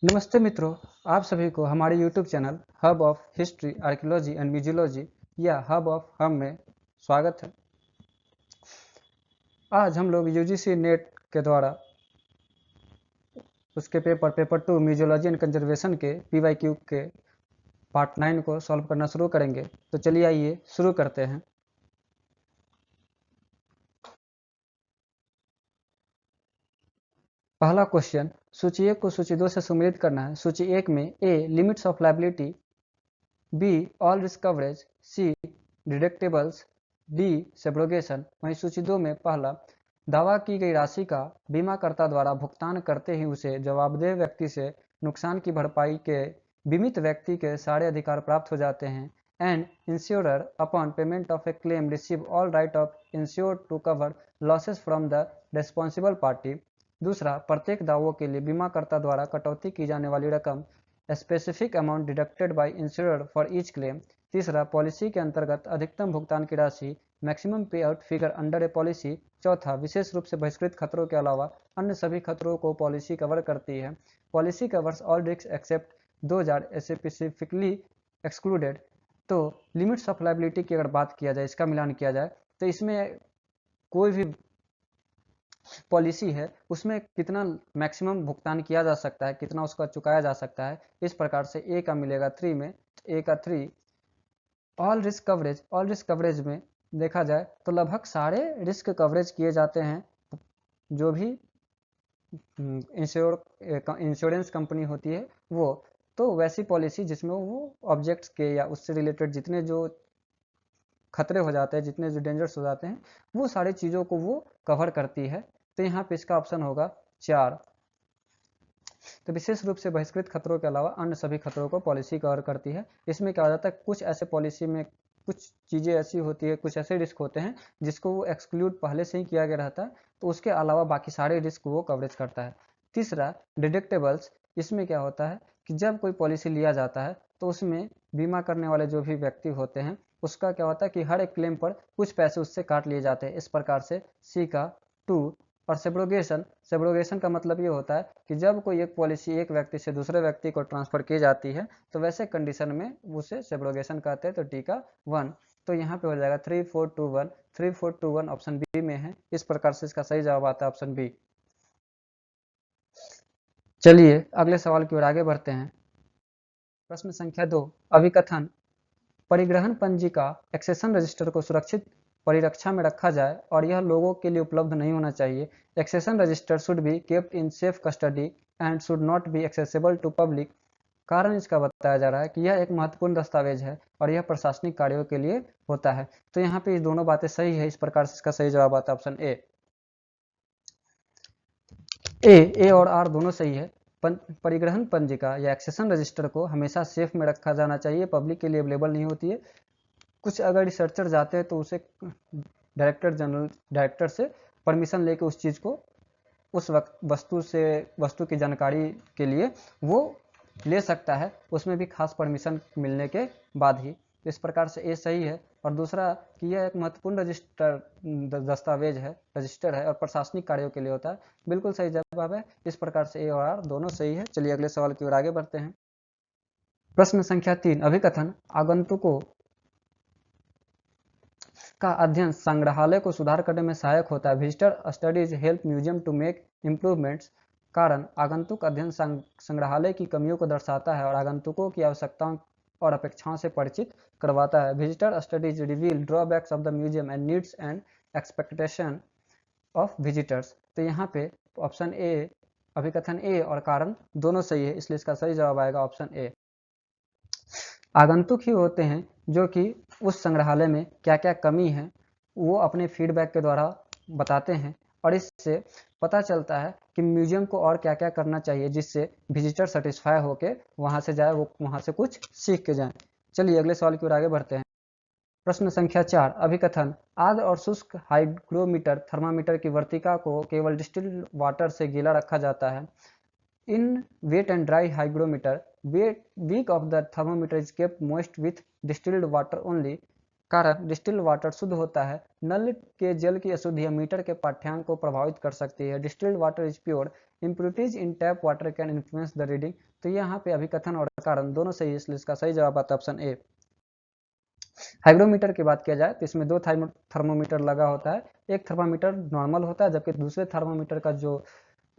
नमस्ते मित्रों, आप सभी को हमारे YouTube channel hub of history, archaeology and museology या हब ऑफ हम में स्वागत है। आज हम लोग UGC नेट के द्वारा उसके पेपर 2 म्यूजियोलॉजी एंड कंजर्वेशन के PYQ के पार्ट 9 को सॉल्व करना शुरू करेंगे। तो चलिए आइए शुरू करते हैं। पहला क्वेश्चन, सूची 1 को सूची 2 से सम्मिलित करना है। सूची 1 में a limits of liability, b all risk coverage, c deductibles, d subrogation. वहीं सूची 2 में पहला, दावा की गई राशि का बीमाकर्ता द्वारा भुगतान करते ही उसे जवाबदेह व्यक्ति से नुकसान की भरपाई के बीमित व्यक्ति के सारे अधिकार प्राप्त हो जाते हैं। And insurer upon payment of a claim receive all right of insured to cover losses from the responsible party. दूसरा, प्रत्येक दावों के लिए बीमाकर्ता द्वारा कटौती की जाने वाली रकम specific amount deducted by insurer for each claim. तीसरा, पॉलिसी के अंतर्गत अधिकतम भुगतान की राशि maximum pay out figure under a policy. चौथा, विशेष रूप से बहिष्कृत खतरों के अलावा अन्य सभी खतरों को पॉलिसी कवर करती है। Policy covers all risk except 2000 specifically excluded. तो लिमिट्स ऑफ लायबिलिटी की अगर बात किया जाए, इसका मिलान किया जाए, तो इसमें कोई भी पॉलिसी है उसमें कितना मैक्सिमम भुगतान किया जा सकता है, कितना उसका चुकाया जा सकता है, इस प्रकार से ए का मिलेगा 3 में। ए का 3। ऑल रिस्क कवरेज में देखा जाए तो लगभग सारे रिस्क कवरेज किए जाते हैं जो भी इंश्योरेंस कंपनी होती है वो। तो वैसी पॉलिसी जिसमें वो ऑब्जेक्ट्स के या उससे रिलेटेड जितने जो खतरे हो जाते हैं, जितने जो डेंजर्स हो जाते हैं, वो सारी चीज़ों को वो कवर करती है। तो यहाँ पे इसका ऑप्शन होगा 4। तो विशेष रूप से बहिष्कृत खतरों के अलावा अन्य सभी खतरों को पॉलिसी कवर करती है। इसमें क्या हो जाता है, कुछ ऐसे पॉलिसी में कुछ चीज़ें ऐसी होती है, कुछ ऐसे रिस्क होते हैं जिसको वो एक्सक्लूड पहले से ही किया गया रहता है, तो उसके अलावा बाकी सारे रिस्क वो कवरेज करता है। तीसरा, डिडक्टेबल्स। इसमें क्या होता है कि जब कोई पॉलिसी लिया जाता है तो उसमें बीमा करने वाले जो भी व्यक्ति होते हैं उसका क्या होता है कि हर एक क्लेम पर कुछ पैसे उससे काट लिए जाते हैं। इस प्रकार से सी का 2। और सेब्रोगेशन का मतलब ये होता है कि जब कोई एक पॉलिसी एक व्यक्ति से दूसरे व्यक्ति को ट्रांसफर की जाती है तो वैसे कंडीशन में उसे सेब्रोगेशन कहते हैं। तो टी का 1। तो यहाँ पे हो जाएगा 3421। 3421 ऑप्शन बी में है। इस प्रकार से इसका सही जवाब आता है ऑप्शन बी। चलिए अगले सवाल की ओर आगे बढ़ते हैं। प्रश्न संख्या 2, अभिकथन, परिग्रहण पंजिका एक्सेशन रजिस्टर को सुरक्षित परिरक्षा में रखा जाए और यह लोगों के लिए उपलब्ध नहीं होना चाहिए। Accession register should be kept in safe custody and should not be accessible to public. कारण इसका बताया जा रहा है कि यह एक महत्वपूर्ण दस्तावेज है और यह प्रशासनिक कार्यों के लिए होता है। तो यहाँ पे ये दोनों बातें सही है। इस प्रकार से इसका सही जवाब आता है ऑप्शन ए। ए और आर दोनों सही है। परिग्रहण पंजिका या एक्सेशन रजिस्टर को हमेशा सेफ में रखा जाना चाहिए, पब्लिक के लिए अवेलेबल नहीं होती है। कुछ अगर रिसर्चर जाते हैं तो उसे डायरेक्टर से परमिशन लेके उस चीज़ को उस वस्तु की जानकारी के लिए वो ले सकता है, उसमें भी खास परमिशन मिलने के बाद ही। इस प्रकार से ए सही है। और दूसरा कि यह एक महत्वपूर्ण रजिस्टर है और प्रशासनिक कार्यों के लिए होता है, बिल्कुल सही जवाब है। इस प्रकार से ए और आर दोनों सही है। चलिए अगले सवाल की ओर आगे बढ़ते हैं। प्रश्न संख्या 3, अभिकथन, आगंतुकों का अध्ययन संग्रहालय को सुधार करने में सहायक होता है। Visitor studies help museum to make improvements. कारण, आगंतुक अध्ययन संग्रहालय की कमियों को दर्शाता है और आगंतुकों की आवश्यकताओं और अपेक्षाओं से परिचित करवाता है। Visitor studies reveal drawbacks of the museum and needs and expectation of visitors. तो यहाँ पे ऑप्शन ए, अभिकथन ए और कारण दोनों सही है, इसलिए इसका सही जवाब आएगा ऑप्शन ए। आगंतुक ही होते हैं जो कि उस संग्रहालय में क्या क्या कमी है वो अपने फीडबैक के द्वारा बताते हैं और इससे पता चलता है कि म्यूजियम को और क्या क्या करना चाहिए जिससे विजिटर सेटिस्फाई होके वहाँ से जाए, वो वहाँ से कुछ सीख के जाए। चलिए अगले सवाल की ओर आगे बढ़ते हैं। प्रश्न संख्या 4, अभिकथन, आर्द्र और शुष्क हाइग्रोमीटर थर्मामीटर की वर्तिका को केवल डिस्टिल्ड वाटर से गीला रखा जाता है। In wet and dry hygrometer, wick of the thermometer is kept moist with distilled water only. कारण डिस्टिल्ड वाटर शुद्ध होता है। नल के जल की अशुद्धियां मीटर के पाठ्यांक को प्रभावित कर सकती है। Distilled water is pure, impurities in tap water can influence the reading. तो यहाँ पे अभिकथन और कारण दोनों सही है, इसलिए इसका सही जवाब आता है ऑप्शन ए। हाइग्रोमीटर की बात किया जाए तो इसमें दो थर्मोमीटर लगा होता है। एक थर्मामीटर नॉर्मल होता है, जबकि दूसरे थर्मोमीटर का जो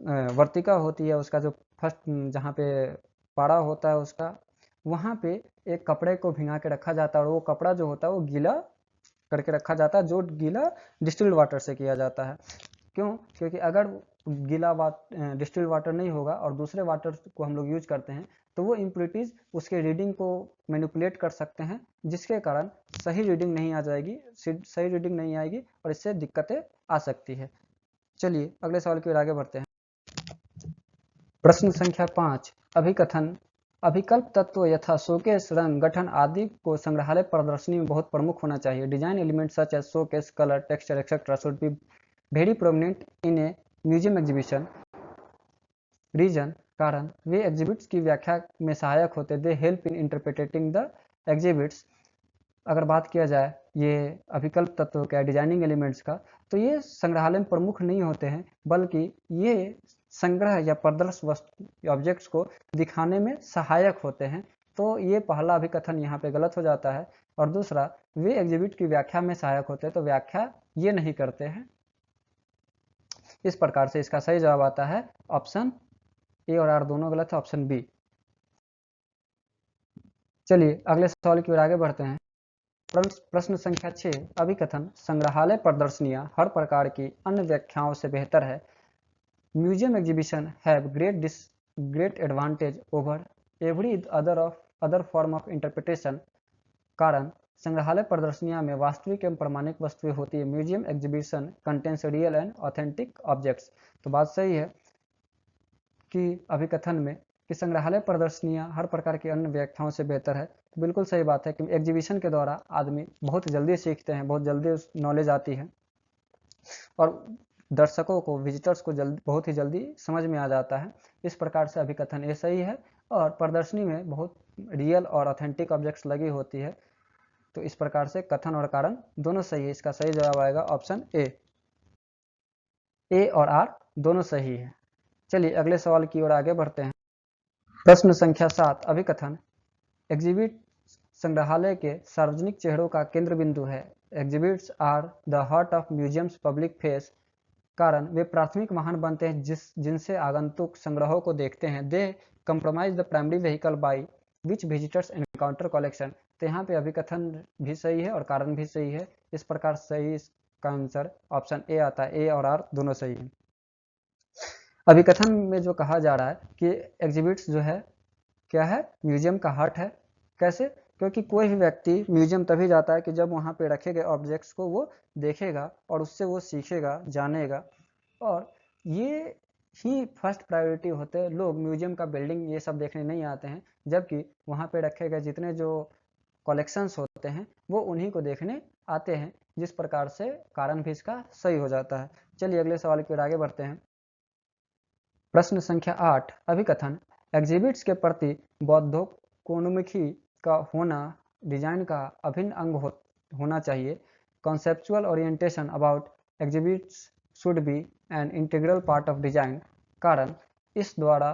वर्तिका होती है, उसका जो फर्स्ट जहाँ पे पारा होता है उसका, वहाँ पे एक कपड़े को भिंगा के रखा जाता है और वो कपड़ा जो होता है वो गीला करके रखा जाता है, जो गीला डिस्टिल्ड वाटर से किया जाता है। क्यों? क्योंकि अगर गीला डिस्टिल्ड वाटर नहीं होगा और दूसरे वाटर को हम लोग यूज करते हैं तो वो इम्प्योरिटीज उसके रीडिंग को मैनिपुलेट कर सकते हैं, जिसके कारण सही रीडिंग नहीं आ जाएगी, सही रीडिंग नहीं आएगी और इससे दिक्कतें आ सकती है। चलिए अगले सवाल की ओर आगे बढ़ते हैं। प्रश्न संख्या 5, अभिकथन। अभिकल्प तत्व यथा शोकेस, रंग, गठन आदि को संग्रहालय प्रदर्शनी में बहुत प्रमुख होना चाहिए। Design element such as showcase, colour, texture etcetera should be very prominent in a museum exhibition. Reason, कारण, वे एग्जिबिट्स की व्याख्या में सहायक होते, they help in interpreting the exhibits. अगर बात किया जाए ये अभिकल्प तत्व का, डिजाइनिंग एलिमेंट्स का, तो ये संग्रहालय में प्रमुख नहीं होते हैं, बल्कि ये संग्रह या प्रदर्शन वस्तु ऑब्जेक्ट्स को दिखाने में सहायक होते हैं। तो ये पहला अभिकथन यहाँ पे गलत हो जाता है। और दूसरा, वे एग्जिबिट की व्याख्या में सहायक होते हैं, तो व्याख्या ये नहीं करते हैं। इस प्रकार से इसका सही जवाब आता है ऑप्शन ए और आर दोनों गलत है, ऑप्शन बी। चलिए अगले सवाल की ओर आगे बढ़ते हैं। प्रश्न संख्या 6, अभिकथन। संग्रहालय प्रदर्शनियां हर प्रकार की अन्य व्याख्याओं से बेहतर है। Museum exhibition have great advantage over every other form of interpretation. कारण, संग्रहालय प्रदर्शनियां में वास्तविक एवं प्रमाणिक वस्तुएं होती है। Museum exhibition contains real and authentic objects. तो बात सही है कि अभिकथन में कि संग्रहालय प्रदर्शनियां हर प्रकार की अन्य व्याख्याओं से बेहतर है। तो बिल्कुल सही बात है कि एग्जीबिशन के द्वारा आदमी बहुत जल्दी सीखते हैं, बहुत जल्दी नॉलेज आती है और दर्शकों को, विजिटर्स को बहुत ही जल्दी समझ में आ जाता है। इस प्रकार से अभिकथन ये सही है। और प्रदर्शनी में बहुत रियल और ऑथेंटिक ऑब्जेक्ट्स लगी होती है, तो इस प्रकार से कथन और कारण दोनों सही है। इसका सही जवाब आएगा ऑप्शन ए और आर दोनों सही है। चलिए अगले सवाल की ओर आगे बढ़ते हैं। प्रश्न संख्या 7, अभिकथन। एग्जिबिट संग्रहालय के सार्वजनिक चेहरों का केंद्र बिंदु है। Exhibits are the heart of museums public face. कारण, वे प्राथमिक वाहन बनते हैं जिनसे आगंतुक संग्रहों को देखते हैं। They compromise the primary vehicle by which visitors encounter collection. तो यहाँ पे अभिकथन भी सही है और कारण भी सही है। इस प्रकार सही का आंसर ऑप्शन ए आता है। ए और आर दोनों सही है। अभिकथन में जो कहा जा रहा है कि एग्जिबिट्स जो है क्या है, म्यूजियम का हार्ट है। कैसे? क्योंकि कोई भी व्यक्ति म्यूजियम तभी जाता है कि जब वहाँ पे रखे गए ऑब्जेक्ट्स को वो देखेगा और उससे वो सीखेगा, जानेगा। और ये ही फर्स्ट प्रायोरिटी होते हैं। लोग म्यूजियम का बिल्डिंग ये सब देखने नहीं आते हैं, जबकि वहाँ पे रखे गए जितने जो कलेक्शंस होते हैं वो उन्हीं को देखने आते हैं। जिस प्रकार से कारण भी इसका सही हो जाता है। चलिए अगले सवाल की ओर आगे बढ़ते हैं। प्रश्न संख्या 8, अभिकथन। एग्जिबिट्स के प्रति बौद्धोन्मुखी का होना डिजाइन का अभिन्न अंग होना चाहिए। Conceptual orientation about exhibits should be an integral part of design. कारण, इस द्वारा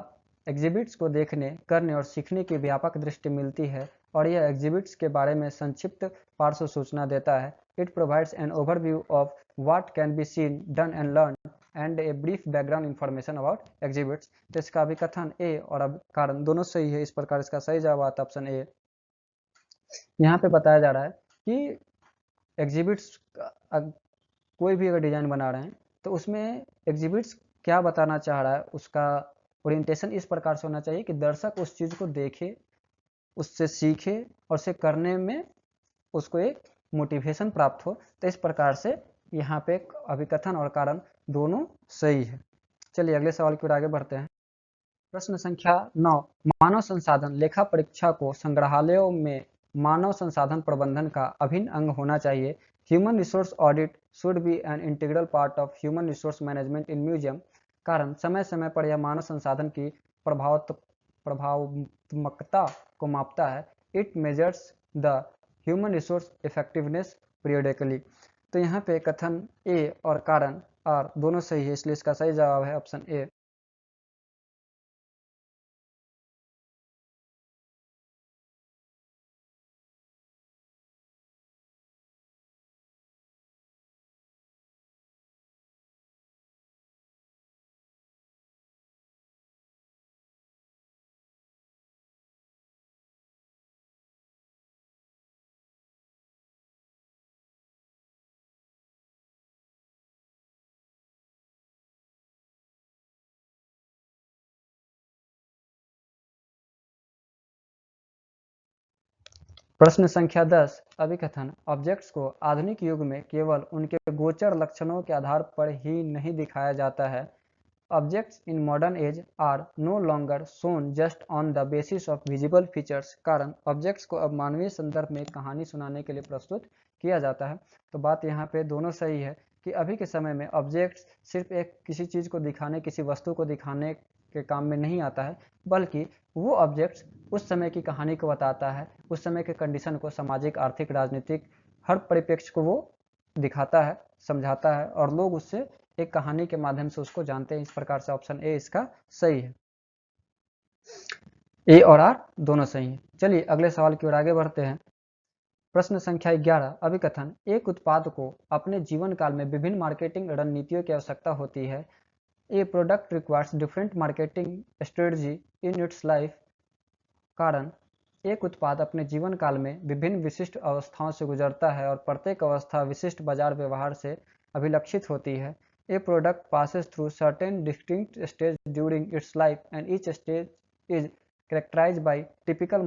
एग्जिबिट्स को देखने, करने और सीखने की व्यापक दृष्टि मिलती है और यह एग्जिबिट्स के बारे में संक्षिप्त पार्श्व सूचना देता है। It provides an overview of what can be seen, done and learn and a brief background information about exhibits. तो इसका अभिकथन ए और कारण दोनों सही है। इस प्रकार इसका सही जवाब आता है ऑप्शन ए। यहाँ पे बताया जा रहा है कि एग्जिबिट्स कोई भी अगर डिजाइन बना रहे हैं तो उसमें एग्जिबिट्स क्या बताना चाह रहा है, उसका ओरिएंटेशन इस प्रकार से होना चाहिए कि दर्शक उस चीज को देखे, उससे सीखे और उसे करने में उसको एक मोटिवेशन प्राप्त हो। तो इस प्रकार से यहाँ पे अभिकथन और कारण दोनों सही है। चलिए अगले सवाल की ओर आगे बढ़ते हैं। प्रश्न संख्या 9, मानव संसाधन लेखा परीक्षा को संग्रहालयों में मानव संसाधन प्रबंधन का अभिन्न अंग होना चाहिए। Human resource audit should be an integral part of human resource management in museum. कारण, समय समय पर यह मानव संसाधन की प्रभावात्मकता को मापता है। It measures the human resource effectiveness periodically. तो यहाँ पे कथन ए और कारण आर दोनों सही है, इसलिए इसका सही जवाब है ऑप्शन ए। प्रश्न संख्या 10 अभिकथन ऑब्जेक्ट्स को आधुनिक युग में केवल उनके गोचर लक्षणों के आधार पर ही नहीं दिखाया जाता है। Objects in modern age are no longer shown just on the basis of visible features. कारण ऑब्जेक्ट्स को अब मानवीय संदर्भ में कहानी सुनाने के लिए प्रस्तुत किया जाता है। तो बात यहाँ पे दोनों सही है कि अभी के समय में ऑब्जेक्ट्स सिर्फ एक किसी चीज़ को दिखाने, किसी वस्तु को दिखाने के काम में नहीं आता है, बल्कि वो ऑब्जेक्ट्स उस समय की कहानी को बताता है, उस समय के कंडीशन को, सामाजिक, आर्थिक, राजनीतिक हर परिप्रेक्ष्य को वो दिखाता है, समझाता है, और लोग उससे एक कहानी के माध्यम से उसको जानते हैं। इस प्रकार से ऑप्शन ए इसका सही है। ए और आर दोनों सही हैं। चलिए अगले सवाल की ओर आगे बढ़ते हैं। प्रश्न संख्या 11 अभिकथन एक उत्पाद को अपने जीवन काल में विभिन्न मार्केटिंग रणनीतियों की आवश्यकता होती है। A product requires different marketing strategy in its life. कारण एक उत्पाद अपने जीवन काल में विभिन्न विशिष्ट अवस्थाओं से गुजरता है और प्रत्येक अवस्था विशिष्ट बाजार व्यवहार से अभिलक्षित होती है। A product passes through certain distinct stage during its life and each stage is characterised by typical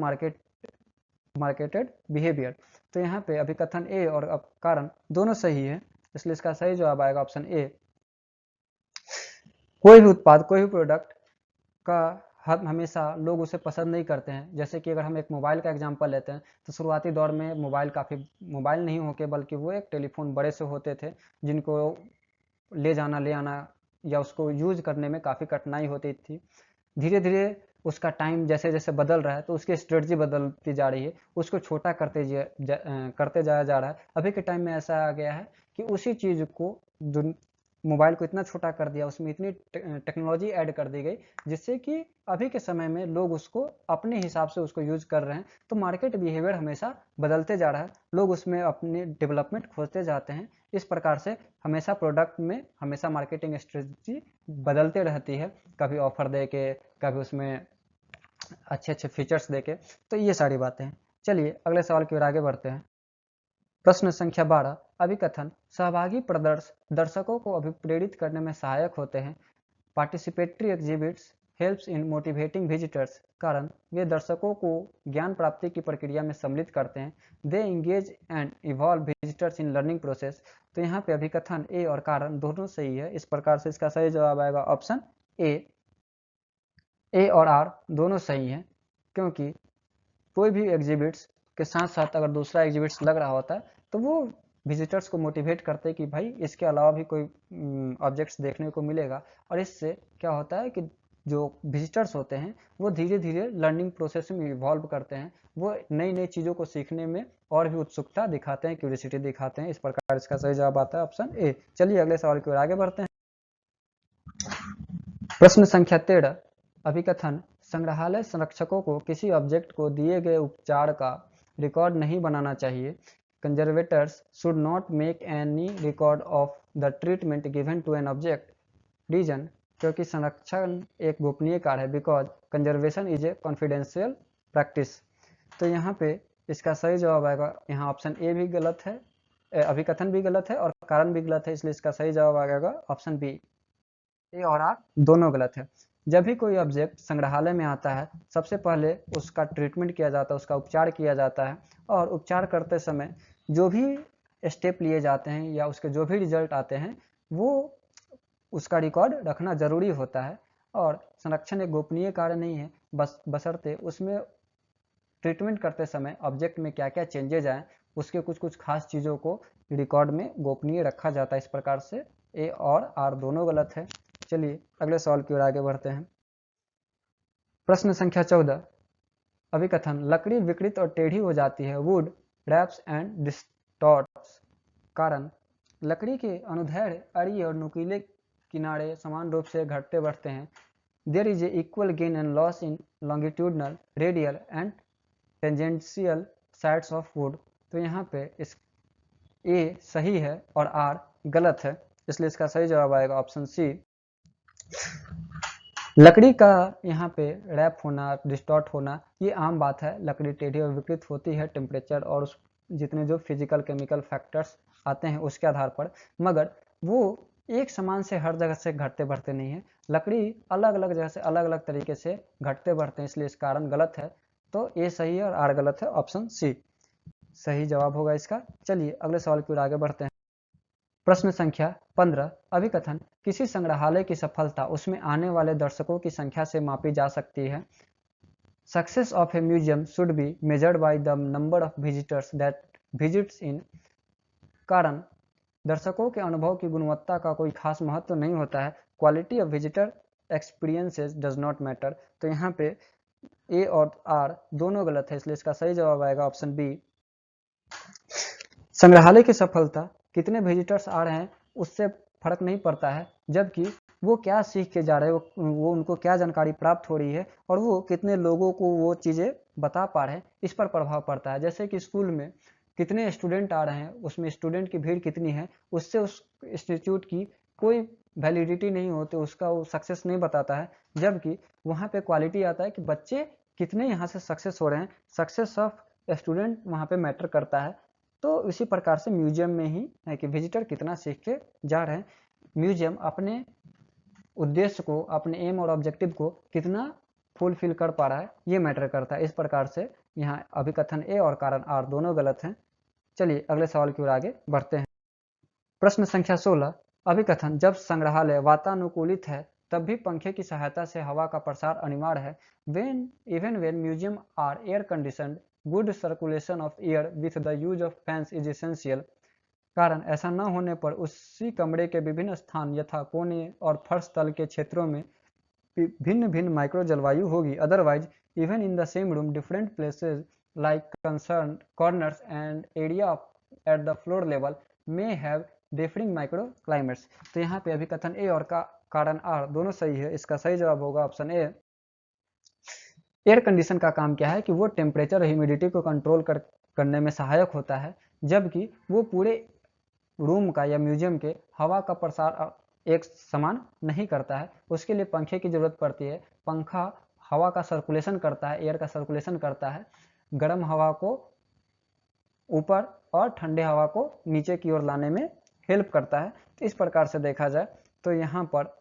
marketed behaviour. तो यहाँ पे अभिकथन ए और कारण दोनों सही है, इसलिए इसका सही जवाब आएगा ऑप्शन ए। कोई भी उत्पाद, कोई भी प्रोडक्ट का हमेशा लोग उसे पसंद नहीं करते हैं। जैसे कि अगर हम एक मोबाइल का एग्जांपल लेते हैं तो शुरुआती दौर में मोबाइल नहीं होके बल्कि वो एक टेलीफोन बड़े से होते थे, जिनको ले जाना ले आना या उसको यूज करने में काफ़ी कठिनाई होती थी। धीरे धीरे उसका टाइम जैसे जैसे बदल रहा है तो उसकी स्ट्रेटजी बदलती जा रही है, उसको छोटा करते जाया जा रहा है। अभी के टाइम में ऐसा आ गया है कि उसी चीज़ को मोबाइल को इतना छोटा कर दिया, उसमें इतनी टेक्नोलॉजी ऐड कर दी गई, जिससे कि अभी के समय में लोग उसको अपने हिसाब से उसको यूज कर रहे हैं। तो मार्केट बिहेवियर हमेशा बदलते जा रहा है, लोग उसमें अपने डेवलपमेंट खोजते जाते हैं। इस प्रकार से हमेशा प्रोडक्ट में हमेशा मार्केटिंग स्ट्रेटजी बदलते रहती है, कभी ऑफर दे के, कभी उसमें अच्छे अच्छे फीचर्स दे के। तो ये सारी बातें हैं। चलिए अगले सवाल की ओर आगे बढ़ते हैं। प्रश्न संख्या 12 अभिकथन सहभागी प्रदर्शन दर्शकों को अभिप्रेरित करने में सहायक होते हैं। Participatory exhibits helps in motivating visitors. कारण वे दर्शकों को ज्ञान प्राप्ति की प्रक्रिया में सम्मिलित करते हैं। They engage and evolve visitors in learning process. तो यहाँ पे अभिकथन ए और कारण दोनों सही है। इस प्रकार से इसका सही जवाब आएगा ऑप्शन ए। ए और आर दोनों सही हैं, क्योंकि कोई भी एग्जिबिट्स के साथ साथ अगर दूसरा एग्जिबिट्स लग रहा होता है तो वो विजिटर्स को मोटिवेट करते हैं कि भाई इसके अलावा भी कोई ऑब्जेक्ट्स देखने को मिलेगा। और इससे क्या होता है कि जो विजिटर्स होते हैं वो धीरे धीरे लर्निंग प्रोसेस में इवॉल्व करते हैं, वो नई नई चीज़ों को सीखने में और भी उत्सुकता दिखाते हैं, क्यूरियोसिटी दिखाते हैं। इस प्रकार इसका सही जवाब आता है ऑप्शन ए। चलिए अगले सवाल की ओर आगे बढ़ते हैं। प्रश्न संख्या 13 अभिकथन संग्रहालय संरक्षकों को किसी ऑब्जेक्ट को दिए गए उपचार का रिकॉर्ड नहीं बनाना चाहिए। Conservators should not make any record of the treatment given to an object. Reason क्योंकि संरक्षण एक गोपनीय कार्य है। Because conservation is a confidential practice. तो यहाँ पे इसका सही जवाब आएगा, यहाँ ऑप्शन ए भी गलत है, अभिकथन भी गलत है और कारण भी गलत है, इसलिए इसका सही जवाब आएगा ऑप्शन बी। ए और आर दोनों गलत है। जब भी कोई ऑब्जेक्ट संग्रहालय में आता है सबसे पहले उसका ट्रीटमेंट किया जाता है, उसका उपचार किया जाता है, और उपचार करते समय जो भी स्टेप लिए जाते हैं या उसके जो भी रिजल्ट आते हैं वो उसका रिकॉर्ड रखना जरूरी होता है। और संरक्षण एक गोपनीय कार्य नहीं है, बशर्ते उसमें ट्रीटमेंट करते समय ऑब्जेक्ट में क्या क्या चेंजेज आए उसके कुछ कुछ खास चीज़ों को रिकॉर्ड में गोपनीय रखा जाता है। इस प्रकार से ए और आर दोनों गलत है। चलिए अगले सवाल की ओर आगे बढ़ते हैं। प्रश्न संख्या 14 अभिकथन लकड़ी विकृत और टेढ़ी हो जाती है। Wood warps and distorts. कारण लकड़ी के अनुदैर्ध्य, अड़ी और नुकीले किनारे समान रूप से घटते बढ़ते हैं। There is a equal gain and loss in longitudinal, radial and tangential sides of wood. तो यहाँ पे इस ए सही है और आर गलत है, इसलिए इसका सही जवाब आएगा ऑप्शन सी। लकड़ी का यहाँ पे रैप होना, डिस्टॉर्ट होना, ये आम बात है। लकड़ी टेढ़ी और विकृत होती है टेम्परेचर और उस जितने जो फिजिकल केमिकल फैक्टर्स आते हैं उसके आधार पर, मगर वो एक समान से हर जगह से घटते बढ़ते नहीं है। लकड़ी अलग अलग जगह से अलग अलग तरीके से घटते बढ़ते हैं, इसलिए इस कारण गलत है। तो ए सही है और आर गलत है, ऑप्शन सी सही जवाब होगा इसका। चलिए अगले सवाल की ओर आगे बढ़ते हैं। प्रश्न संख्या 15। अभिकथन किसी संग्रहालय की सफलता उसमें आने वाले दर्शकों की संख्या से मापी जा सकती है। Success of a museum should be measured by the number of visitors that visits in. कारण दर्शकों के अनुभव की गुणवत्ता का कोई खास महत्व नहीं होता है। Quality of visitor experiences does not matter. तो यहाँ पे ए और आर दोनों गलत है, इसलिए इसका सही जवाब आएगा ऑप्शन बी। संग्रहालय की सफलता कितने विजिटर्स आ रहे हैं उससे फर्क नहीं पड़ता है, जबकि वो क्या सीख के जा रहे हैं, वो उनको क्या जानकारी प्राप्त हो रही है और वो कितने लोगों को वो चीज़ें बता पा रहे हैं, इस पर प्रभाव पड़ता है। जैसे कि स्कूल में कितने स्टूडेंट आ रहे हैं, उसमें स्टूडेंट की भीड़ कितनी है, उससे उस इंस्टीट्यूट की कोई वैलिडिटी नहीं होती, उसका वो सक्सेस नहीं बताता है। जबकि वहाँ पे क्वालिटी आता है कि बच्चे कितने यहाँ से सक्सेस हो रहे हैं, सक्सेस ऑफ स्टूडेंट वहाँ पे मैटर करता है। तो इसी प्रकार से म्यूजियम में ही है कि विजिटर कितना सीख के जा रहे हैं, म्यूजियम अपने उद्देश्य को, अपने एम और ऑब्जेक्टिव को कितना फुलफिल कर पा रहा है, ये मैटर करता है। इस प्रकार से यहाँ अभिकथन ए और कारण आर दोनों गलत हैं। चलिए अगले सवाल की ओर आगे बढ़ते हैं। प्रश्न संख्या 16। अभिकथन जब संग्रहालय वातानुकूलित है तब भी पंखे की सहायता से हवा का प्रसार अनिवार्य है। Even when museum are air conditioned, good circulation of air with the use of fans is essential. कारण ऐसा न होने पर उसी कमरे के विभिन्न स्थान यथा कोने और फर्श तल के क्षेत्रों में भिन्न भिन्न माइक्रो जलवायु होगी। Otherwise even in the same room different places like concern corners and area at the floor level may have differing micro climates. तो यहाँ पे अभिकथन ए और कारण आर दोनों सही है, इसका सही जवाब होगा ऑप्शन ए। एयर कंडीशन का काम क्या है कि वो टेम्परेचर और ह्यूमिडिटी को कंट्रोल करने में सहायक होता है, जबकि वो पूरे रूम का या म्यूजियम के हवा का प्रसार एक समान नहीं करता है। उसके लिए पंखे की जरूरत पड़ती है। पंखा हवा का सर्कुलेशन करता है, एयर का सर्कुलेशन करता है, गर्म हवा को ऊपर और ठंडे हवा को नीचे की ओर लाने में हेल्प करता है। तो इस प्रकार से देखा जाए तो यहाँ पर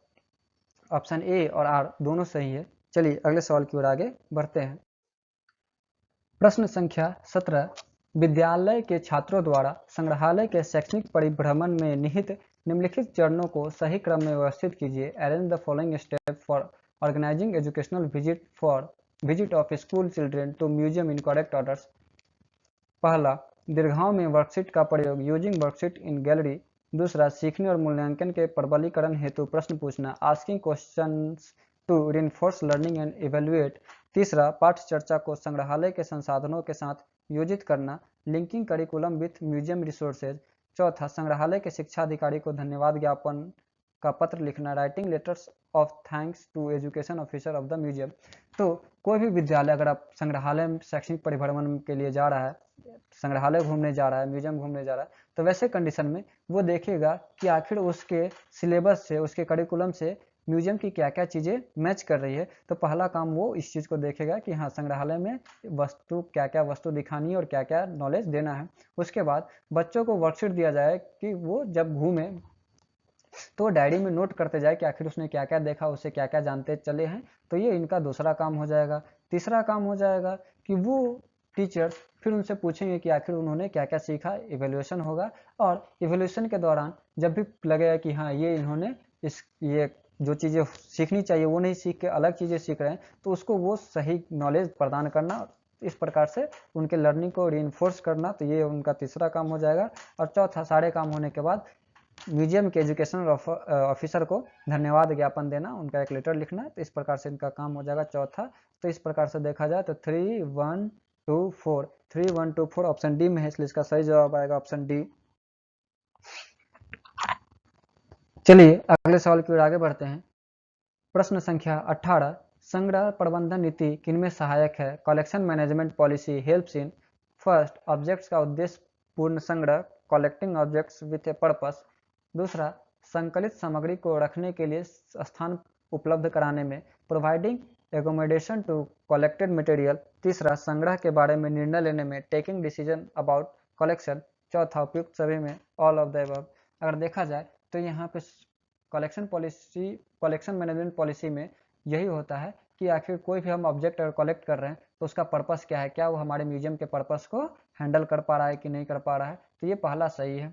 ऑप्शन ए और आर दोनों सही है। चलिए अगले सवाल की ओर आगे बढ़ते हैं। प्रश्न संख्या 17। विद्यालय के छात्रों द्वारा संग्रहालय के शैक्षणिक परिभ्रमण में निहित निम्नलिखित चरणों को सही क्रम में व्यवस्थित कीजिए। Arrange the following step for organising educational visit of school children to museum in correct orders. पहला, दीर्घाओं में वर्कशीट का प्रयोग, यूजिंग वर्कशीट इन गैलरी। दूसरा, सीखने और मूल्यांकन के प्रबलीकरण हेतु प्रश्न पूछना, asking questions to reinforce learning and evaluate. तीसरा, पाठ्य चर्चा को संग्रहालय के संसाधनों के साथ योजित करना, linking curriculum with museum resources. चौथा, संग्रहालय के शिक्षा अधिकारी को धन्यवाद ज्ञापन का पत्र लिखना, writing letters of thanks to education officer of the museum. तो कोई भी विद्यालय अगर आप संग्रहालय में शैक्षणिक परिभ्रमण के लिए जा रहा है, संग्रहालय घूमने जा रहा है, म्यूजियम घूमने जा रहा है, तो वैसे कंडीशन में वो देखेगा कि आखिर उसके सिलेबस से, उसके करिकुलम से म्यूजियम की क्या क्या चीज़ें मैच कर रही है। तो पहला काम वो इस चीज़ को देखेगा कि हाँ, संग्रहालय में वस्तु क्या क्या वस्तु दिखानी है और क्या क्या नॉलेज देना है। उसके बाद बच्चों को वर्कशीट दिया जाए कि वो जब घूमे तो डायरी में नोट करते जाए कि आखिर उसने क्या क्या देखा, उसे क्या क्या जानते चले हैं। तो ये इनका दूसरा काम हो जाएगा। तीसरा काम हो जाएगा कि वो टीचर्स फिर उनसे पूछेंगे कि आखिर उन्होंने क्या क्या सीखा, इवेल्युएशन होगा। और इवेल्युएशन के दौरान जब भी लगेगा कि हाँ, ये इन्होंने ये जो चीज़ें सीखनी चाहिए वो नहीं सीख के अलग चीज़ें सीख रहे हैं, तो उसको वो सही नॉलेज प्रदान करना, इस प्रकार से उनके लर्निंग को रीइंफोर्स करना। तो ये उनका तीसरा काम हो जाएगा। और चौथा, सारे काम होने के बाद म्यूजियम के एजुकेशनल ऑफिसर को धन्यवाद ज्ञापन देना, उनका एक लेटर लिखना। तो इस प्रकार से इनका काम हो जाएगा चौथा। तो इस प्रकार से देखा जाए तो 3, 1, 2 4 3 1 2 4 ऑप्शन डी में है, इसलिए इसका सही जवाब आएगा ऑप्शन डी। चलिए अगले सवाल की ओर आगे बढ़ते हैं। प्रश्न संख्या 18, संग्रह प्रबंधन नीति किनमें सहायक है? Collection management policy helps in first, objects का उद्देश्य पूर्ण संग्रह, collecting objects with a purpose. दूसरा, संकलित सामग्री को रखने के लिए स्थान उपलब्ध कराने में, providing accommodation to collected material. तीसरा, संग्रह के बारे में निर्णय लेने में, टेकिंग डिसीजन अबाउट कलेक्शन। चौथा, उपयुक्त सभी में, ऑल ऑफ द अबव। अगर देखा जाए तो यहाँ पे कलेक्शन मैनेजमेंट पॉलिसी में यही होता है कि आखिर कोई भी हम ऑब्जेक्ट अगर कलेक्ट कर रहे हैं तो उसका पर्पस क्या है, क्या वो हमारे म्यूजियम के पर्पस को हैंडल कर पा रहा है कि नहीं कर पा रहा है। तो ये पहला सही है,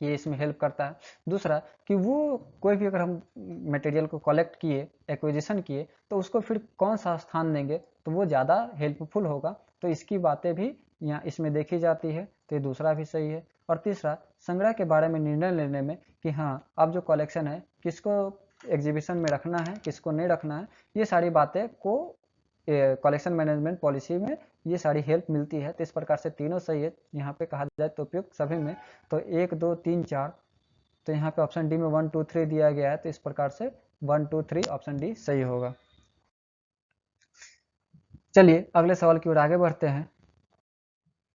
ये इसमें हेल्प करता है। दूसरा कि वो कोई भी अगर हम मटेरियल को कलेक्ट किए, एक्विजिशन किए, तो उसको फिर कौन सा स्थान देंगे तो वो ज़्यादा हेल्पफुल होगा, तो इसकी बातें भी यहाँ इसमें देखी जाती है, तो ये दूसरा भी सही है। और तीसरा, संग्रह के बारे में निर्णय लेने में कि हाँ अब जो कलेक्शन है किसको एग्जीबिशन में रखना है, किसको नहीं रखना है, ये सारी बातें को कलेक्शन मैनेजमेंट पॉलिसी में ये सारी हेल्प मिलती है। तो इस प्रकार से तीनों सही है। यहाँ पे कहा जाए तो उपयुक्त सभी में, तो 1 2 3 4, तो यहाँ पे ऑप्शन डी में 1 2 3 दिया गया है, तो इस प्रकार से 1 2 3 ऑप्शन डी सही होगा। चलिए अगले सवाल की ओर आगे बढ़ते हैं।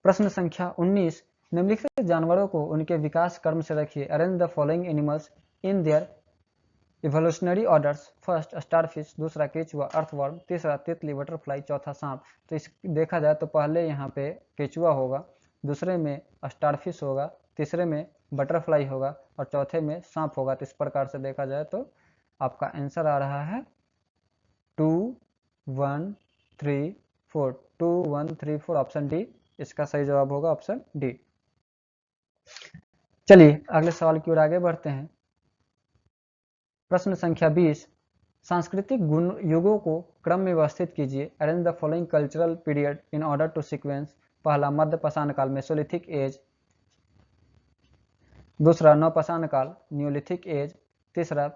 प्रश्न संख्या 19, निम्नलिखित जानवरों को उनके विकास क्रम से रखिए। Arrange the following animals in their evolutionary orders. First, starfish. दूसरा, केचुआ अर्थवर्म। तीसरा, तितली बटरफ्लाई। चौथा, सांप। तो इस देखा जाए तो पहले यहाँ पे केचुआ होगा, दूसरे में स्टारफिश होगा, तीसरे में बटरफ्लाई होगा और चौथे में सांप होगा। तो इस प्रकार से देखा जाए तो आपका आंसर आ रहा है 2 1 3 4, 2 1 3 4 ऑप्शन डी इसका सही जवाब होगा, ऑप्शन डी। चलिए अगले सवाल की ओर आगे बढ़ते हैं। प्रश्न संख्या 20, सांस्कृतिक गुण युगों को क्रम में व्यवस्थित कीजिए। Arrange the following cultural period in order to sequence. पहला, मध्य पाषाण काल मेसोलिथिक एज। दूसरा, नवपाषाण काल न्यूलिथिक एज। तीसरा,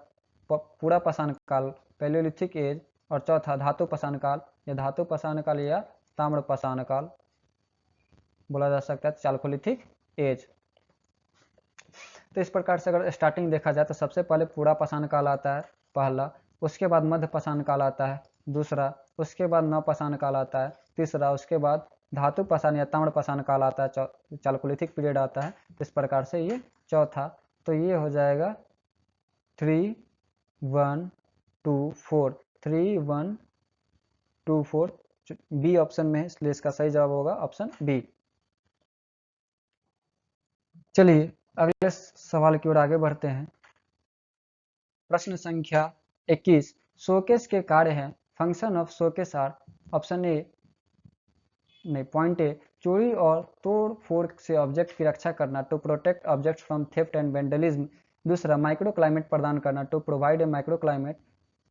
पूरा पाषाण काल पैलियोलिथिक एज। और चौथा, धातु पाषाण काल या धातु पाषाण काल या ताम्र पाषाण काल बोला जा सकता है, चाल्कोलिथिक एज। तो इस प्रकार से अगर स्टार्टिंग देखा जाए तो सबसे पहले पूरा पाषाण काल आता है पहला, उसके बाद मध्य पाषाण काल आता है दूसरा, उसके बाद नवपाषाण काल आता है तीसरा, उसके बाद धातु पाषाण या ताम्र पाषाण काल आता है, चाल्कोलिथिक पीरियड आता है। इस प्रकार से ये चौथा, तो ये हो जाएगा 3 1 2 4, 3 1 2 4 बी ऑप्शन में है, इसलिए इसका सही जवाब होगा ऑप्शन बी। चलिए अगले सवाल की ओर आगे बढ़ते हैं। प्रश्न संख्या 21, शोकेस के कार्य हैं। Function of showcase are, option A नहीं, पॉइंट ए, चोरी और तोड़ फोड़ से ऑब्जेक्ट की रक्षा करना, to protect object from theft and vandalism. दूसरा, माइक्रो क्लाइमेट प्रदान करना, to provide a micro climate.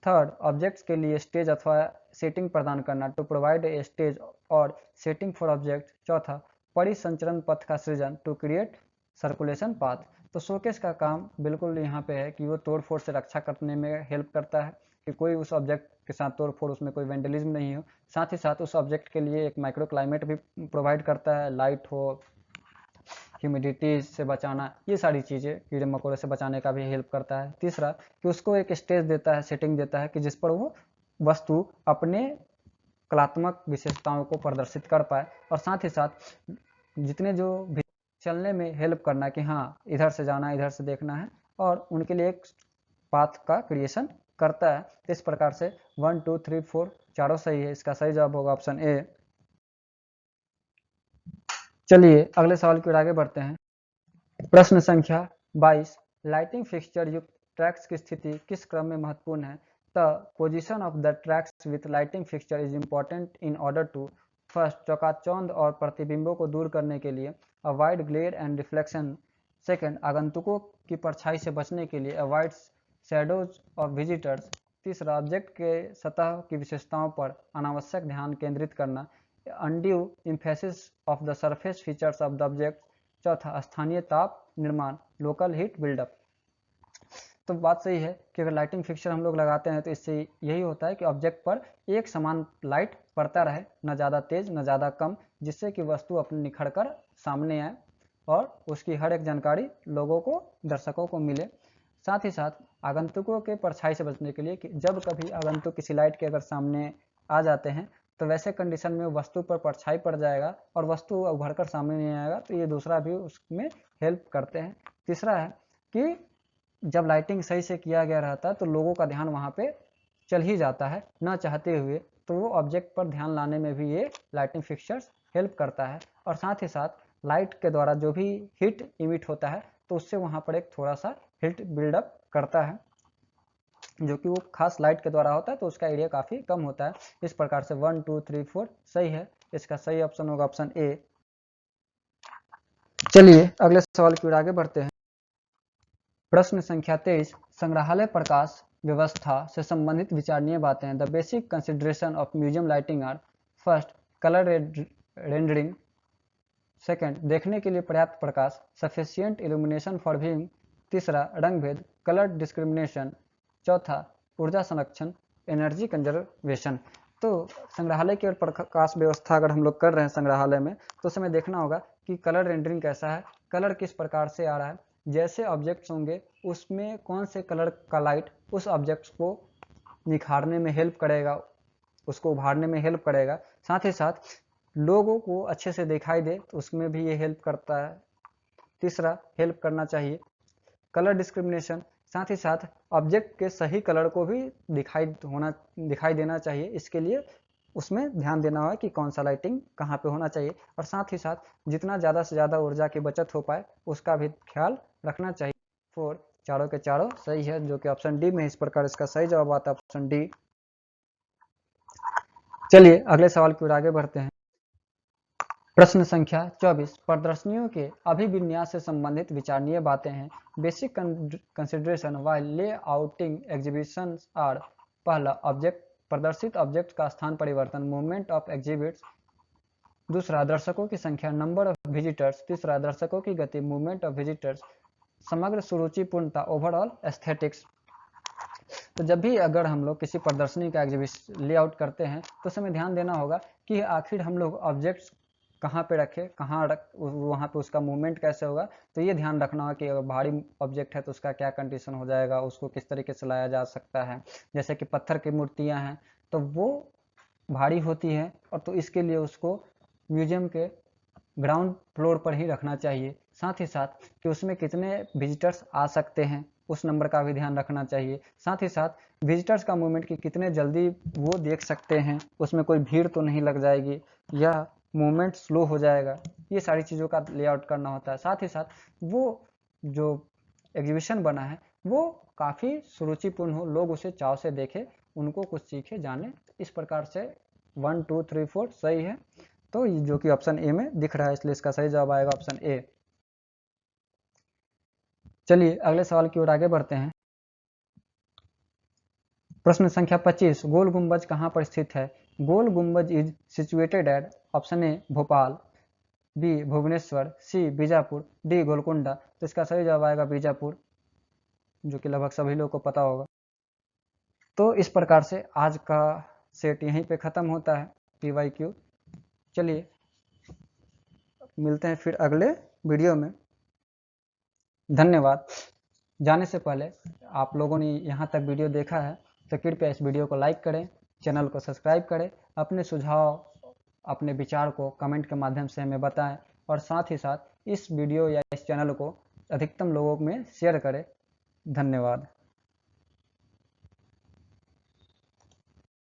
Third, objects के लिए स्टेज अथवा सेटिंग प्रदान करना, टू प्रोवाइड ए स्टेज और सेटिंग फॉर ऑब्जेक्ट। चौथा, परिसंचरण पथ का सृजन, टू क्रिएट सर्कुलेशन पाथ। तो शोकेस का काम बिल्कुल यहाँ पे है कि वो तोड़ फोड़ से रक्षा करने में हेल्प करता है कि कोई उस ऑब्जेक्ट के साथ तोड़ फोड़, उसमें कोई वेंडलिज्म नहीं हो। साथ ही साथ उस ऑब्जेक्ट के लिए एक माइक्रो क्लाइमेट भी प्रोवाइड करता है, लाइट हो, ह्यूमिडिटी से बचाना, ये सारी चीज़ें कीड़े मकोड़े से बचाने का भी हेल्प करता है। तीसरा कि उसको एक स्टेज देता है, सेटिंग देता है कि जिस पर वो वस्तु अपने कलात्मक विशेषताओं को प्रदर्शित कर पाए। और साथ ही साथ जितने जो भी चलने में हेल्प करना कि हाँ इधर से जाना, इधर से देखना है, और उनके लिए एक पाथ का क्रिएशन करता है। इस प्रकार से 1 2 3 4 चारों सही है, इसका सही जवाब होगा ऑप्शन ए। चलिए अगले सवाल की ओर आगे बढ़ते हैं। प्रश्न संख्या 22, लाइटिंग फिक्सचर युक्त ट्रैक्स की स्थिति किस क्रम में महत्वपूर्ण है? The position of the tracks with lighting fixture is important in order to, first, चौकाचौंध और प्रतिबिंबों को दूर करने के लिए, avoid glare and reflection. Second, आगंतुकों की परछाई से बचने के लिए, अवॉइड शैडोज ऑफ विजिटर्स। तीसरा, ऑब्जेक्ट के सतह की विशेषताओं पर अनावश्यक ध्यान केंद्रित करना, undue emphasis of the surface features of the object. चौथा, स्थानीय ताप निर्माण, लोकल हीट बिल्डअप। तो बात सही है कि अगर लाइटिंग फिक्सचर हम लोग लगाते हैं तो इससे यही होता है कि ऑब्जेक्ट पर एक समान लाइट पड़ता रहे, न ज़्यादा तेज न ज़्यादा कम, जिससे कि वस्तु अपने निखर कर सामने आए और उसकी हर एक जानकारी लोगों को, दर्शकों को मिले। साथ ही साथ आगंतुकों के परछाई से बचने के लिए कि जब कभी आगंतुक किसी लाइट के अगर सामने आ जाते हैं तो वैसे कंडीशन में वस्तु पर परछाई पड़ जाएगा और वस्तु उभर कर सामने नहीं आएगा, तो ये दूसरा भी उसमें हेल्प करते हैं। तीसरा है कि जब लाइटिंग सही से किया गया रहता है तो लोगों का ध्यान वहाँ पे चल ही जाता है ना चाहते हुए, तो वो ऑब्जेक्ट पर ध्यान लाने में भी ये लाइटिंग फिक्सचर्स हेल्प करता है। और साथ ही साथ लाइट के द्वारा जो भी हीट इमिट होता है तो उससे वहाँ पर एक थोड़ा सा हीट बिल्डअप करता है, जो कि वो खास लाइट के द्वारा होता है, तो उसका एरिया काफ़ी कम होता है। इस प्रकार से 1 2 3 4 सही है। इसका सही ऑप्शन होगा ऑप्शन ए। चलिए अगले सवाल की ओर आगे बढ़ते हैं। प्रश्न संख्या 23, संग्रहालय प्रकाश व्यवस्था से संबंधित विचारणीय बातें हैं। The basic consideration of museum lighting are: first, colour rendering; second, देखने के लिए पर्याप्त प्रकाश, सफिशिएंट इल्यूमिनेशन फॉर व्यूइंग; तीसरा, रंग भेद, कलर डिस्क्रिमिनेशन; चौथा, ऊर्जा संरक्षण, एनर्जी कंजर्वेशन। तो संग्रहालय की प्रकाश व्यवस्था अगर हम लोग कर रहे हैं संग्रहालय में, तो उस समय देखना होगा कि कलर रेंडरिंग कैसा है, कलर किस प्रकार से आ रहा है, जैसे ऑब्जेक्ट्स होंगे उसमें कौन से कलर का लाइट उस ऑब्जेक्ट्स को निखारने में हेल्प करेगा, उसको उभारने में हेल्प करेगा। साथ ही साथ लोगों को अच्छे से दिखाई दे तो उसमें भी ये हेल्प करता है। तीसरा, हेल्प करना चाहिए कलर डिस्क्रिमिनेशन, साथ ही साथ ऑब्जेक्ट के सही कलर को भी दिखाई देना चाहिए। इसके लिए उसमें ध्यान देना होगा कि कौन सा लाइटिंग कहाँ पे होना चाहिए, और साथ ही साथ जितना ज़्यादा से ज़्यादा ऊर्जा की बचत हो पाए उसका भी ख्याल रखना चाहिए। 4 चारों के चारों सही है, जो कि ऑप्शन डी में। इस प्रकार इसका सही जवाब आता है ऑप्शन डी। चलिए अगले सवाल की ओर आगे बढ़ते हैं। प्रश्न संख्या 24, प्रदर्शनियों के अभिविन्यास से संबंधित विचारणीय बातें हैं। Basic consideration while layouting exhibitions are: पहला, ऑब्जेक्ट प्रदर्शित ऑब्जेक्ट का स्थान परिवर्तन, मूवमेंट ऑफ एग्जिबिट्स; दूसरा, दर्शकों की संख्या, नंबर ऑफ विजिटर्स; तीसरा, दर्शकों की गति, मूवमेंट ऑफ विजिटर्स; समग्र सुरुचिपूर्णता, ओवरऑल एस्थेटिक्स। तो जब भी अगर हम लोग किसी प्रदर्शनी का एग्जीबिशन लेआउट करते हैं तो उसमें ध्यान देना होगा कि आखिर हम लोग ऑब्जेक्ट्स कहाँ पे रखें, वहाँ पे उसका मूवमेंट कैसे होगा। तो ये ध्यान रखना होगा कि अगर भारी ऑब्जेक्ट है तो उसका क्या कंडीशन हो जाएगा, उसको किस तरीके से लाया जा सकता है। जैसे कि पत्थर की मूर्तियाँ हैं तो वो भारी होती है, और तो इसके लिए उसको म्यूजियम के ग्राउंड फ्लोर पर ही रखना चाहिए। साथ ही साथ कि उसमें कितने विजिटर्स आ सकते हैं उस नंबर का भी ध्यान रखना चाहिए। साथ ही साथ विजिटर्स का मूवमेंट कि कितने जल्दी वो देख सकते हैं, उसमें कोई भीड़ तो नहीं लग जाएगी या मूवमेंट स्लो हो जाएगा, ये सारी चीज़ों का लेआउट करना होता है। साथ ही साथ वो जो एग्जीबिशन बना है वो काफ़ी सुरुचिपूर्ण हो, लोग उसे चाव से देखें, उनको कुछ सीखे जाने। इस प्रकार से 1 2 3 4 सही है, तो जो कि ऑप्शन ए में दिख रहा है, इसलिए इसका सही जवाब आएगा ऑप्शन ए। चलिए अगले सवाल की ओर आगे बढ़ते हैं। प्रश्न संख्या 25, गोल गुंबज कहाँ पर स्थित है? Gol Gumbaz is situated at: option A Bhopal, B Bhubaneswar, C Bijapur, D Golconda. तो इसका सही जवाब आएगा बीजापुर, जो कि लगभग सभी लोगों को पता होगा। तो इस प्रकार से आज का सेट यहीं पे ख़त्म होता है, PYQ। चलिए मिलते हैं फिर अगले वीडियो में। धन्यवाद। जाने से पहले आप लोगों ने यहाँ तक वीडियो देखा है तो कृपया इस वीडियो को लाइक करें, चैनल को सब्सक्राइब करें, अपने सुझाव अपने विचार को कमेंट के माध्यम से हमें बताएं, और साथ ही साथ इस वीडियो या इस चैनल को अधिकतम लोगों में शेयर करें। धन्यवाद।